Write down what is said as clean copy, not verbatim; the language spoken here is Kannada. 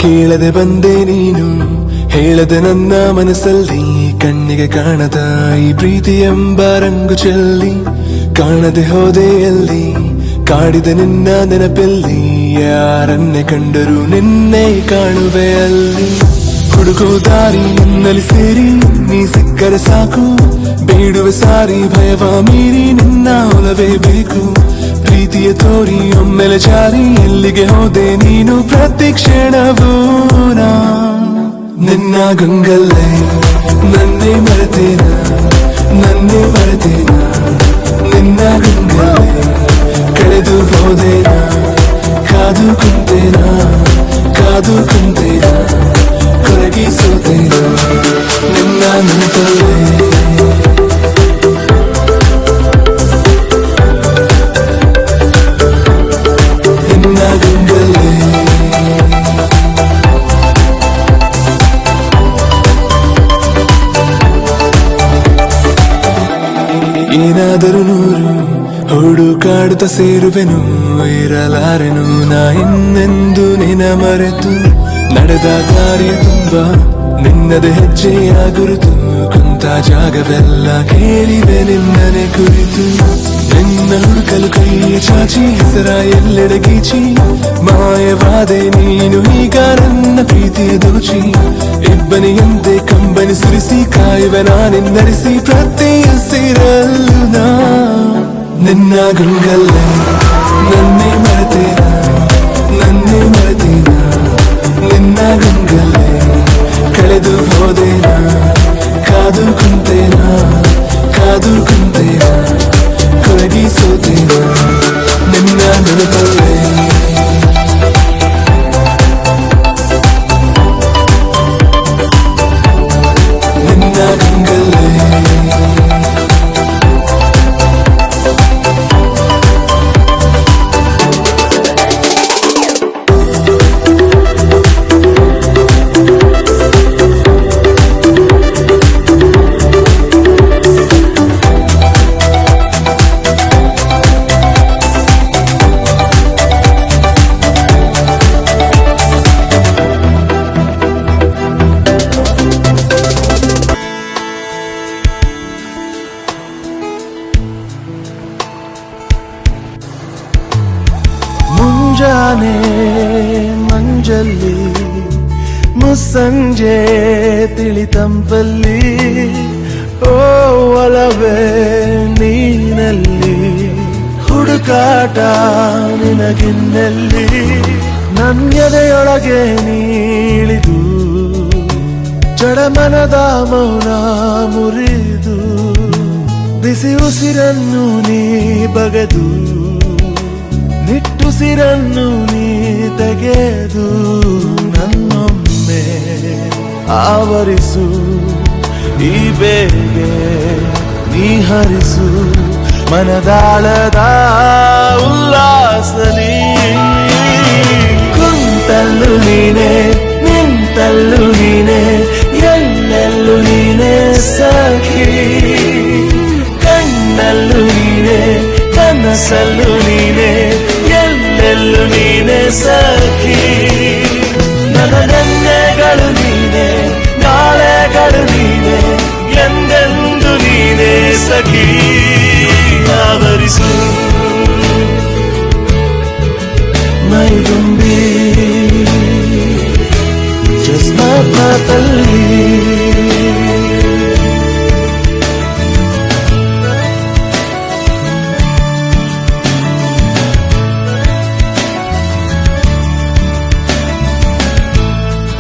ಕೇಳದೆ ಬಂದೆ ನೀನು ಹೇಳದೆ ನನ್ನ ಮನಸ್ಸಲ್ಲಿ ಕಣ್ಣಿಗೆ ಕಾಣದ ಈ ಪ್ರೀತಿ ಎಂಬ ರಂಗು ಚೆಲ್ಲಿ ಕಾಣದೆ ಹೋದೆ ಎಲ್ಲಿ ಕಾಡಿದ ನಿನ್ನ ನೆನಪಲ್ಲಿ ಯಾರನ್ನೇ ಕಂಡರೂ ನಿನ್ನೆ ಕಾಣುವೆ ಅಲ್ಲಿ ಹುಡುಕೋ ದಾರಿ ನಿನ್ನಲ್ಲಿ ಸೇರಿ ನೀ ಸಿಕ್ಕರೆ ಸಾಕು ಬೇಡುವೆ ಸಾರಿ ಭಯವ ಮೀರಿ ನಿನ್ನ ಒಲವೇ ಬೇಕು ಪ್ರೀತಿಯ ತೋರಿ ಒಮ್ಮೆಲೆ ಜಾರಿ ಎಲ್ಲಿಗೆ ಹೋದೆ ನೀನು ಪ್ರತಿ ಕ್ಷಣವೂ ನಿನ್ನ ಗಂಗಲ್ಲೇ ನನ್ನೇ ಮರೆತೇನ ನಿನ್ನ ಗಂಗಲ್ಲೇ ಕಳೆದು ಹೋದೇನ ಕಾದು ಕುಂತೇನ ಕೊರಗಿ ಸೋತೇನ ನಿನ್ನ ನೆನಪಲ್ಲೇ ಏನಾದರೂ ನೂರು ಹುಡುಕಾಡುತ್ತ ಸೇರುವೆನು ಇರಲಾರೆನು ನಾ ಇನ್ನೆಂದು ನಿನ ಮರೆತು ನಡೆದ ದಾರಿಯ ತುಂಬ ನಿನ್ನದೆ ಹೆಜ್ಜೆಯ ಗುರುತು ಕುಂತ ಜಾಗವೆಲ್ಲ ಕೇಳಿದೆ ನಿನ್ನನೆ ಕುರಿತು ನಿನ್ನ ಹುಡುಕಲು ಕೈಯ ಚಾಚಿ ಹೆಸರ ಎಲ್ಲೆಡೆ ಗೀಚಿ ಮಾಯವಾದೆ ನೀನು ಈಗ ನನ್ನ ಪ್ರೀತಿಯ ದೋಚಿ ಇಬ್ಬನಿಯಂತೆ ಕಂಬನಿ ಸುರಿಸಿ ಕಾಯುವೆ ನಾನಿಂದರಿಸಿ ಪ್ರತಿ ಹಸಿರಲ್ಲೂ ನಿನ್ನ ಗಂಗಲ್ಲೇ ನನ್ನೇ ಮರೆತೇನ ನಿನ್ನ ಗಂಗಲ್ಲೇ ಕಳೆದು ಹೋದೇನ ಕಾದು ಕುಂತೇನ ಕೊರಗಿ ಸೋತೇನ ನಿನ್ನ ನೆನಪಲ್ಲೇ ನಿನ್ನ ಗಂಗಲ್ಲೇ ಮುಂಜಾನೆ ಮಂಜಲ್ಲಿ ಮುಸ್ಸಂಜೆ ತಿಳಿತಂಪಲ್ಲಿ ಓ ಒಲವೇ ನೀನಲ್ಲಿ ಹುಡುಕಾಟ ನಿನಗಿನ್ನಲ್ಲಿ ನನ್ಯದೆಯೊಳಗೆ ನೀಳಿದು ಜಡಮನದ ಮೌನ ಮುರಿದು ಬಿಸಿ ಉಸಿರನ್ನು ನೀ ಬಗೆದು ನಿಟ್ಟುಸಿರನ್ನು ನೀ ತೆಗೆದು ನನ್ನೊಮ್ಮೆ ಆವರಿಸು ಈ ಬೇಗೆ ನೀ ಹರಿಸು ಮನದಾಳದ ಉಲ್ಲಾಸಲಿ ಕುಂತಲ್ಲು ನೀನೆ ನಿಂತಲ್ಲು ನೀನೆ ಎಲ್ಲೆಲ್ಲೂ ನೀನೆ ಸಖಿ ಕಣ್ಣಲ್ಲೂ ನೀನೆ ಕನಸಲ್ಲೂ ನೀನೆ ಎಲ್ಲೆಲ್ಲೂ ನೀನೆ ಸಖಿ ನನ್ನ ನೆನ್ನೆಗಳು ನೀನೆ ನಾಳೆಗಳು ನೀನೆ ಎಂದೆಂದು ನೀನೆ ಸಖಿ ಆವರಿಸು ಮೈದುಂಬಿ ಚಸ್ಮಾ ತಲ್ಲಿ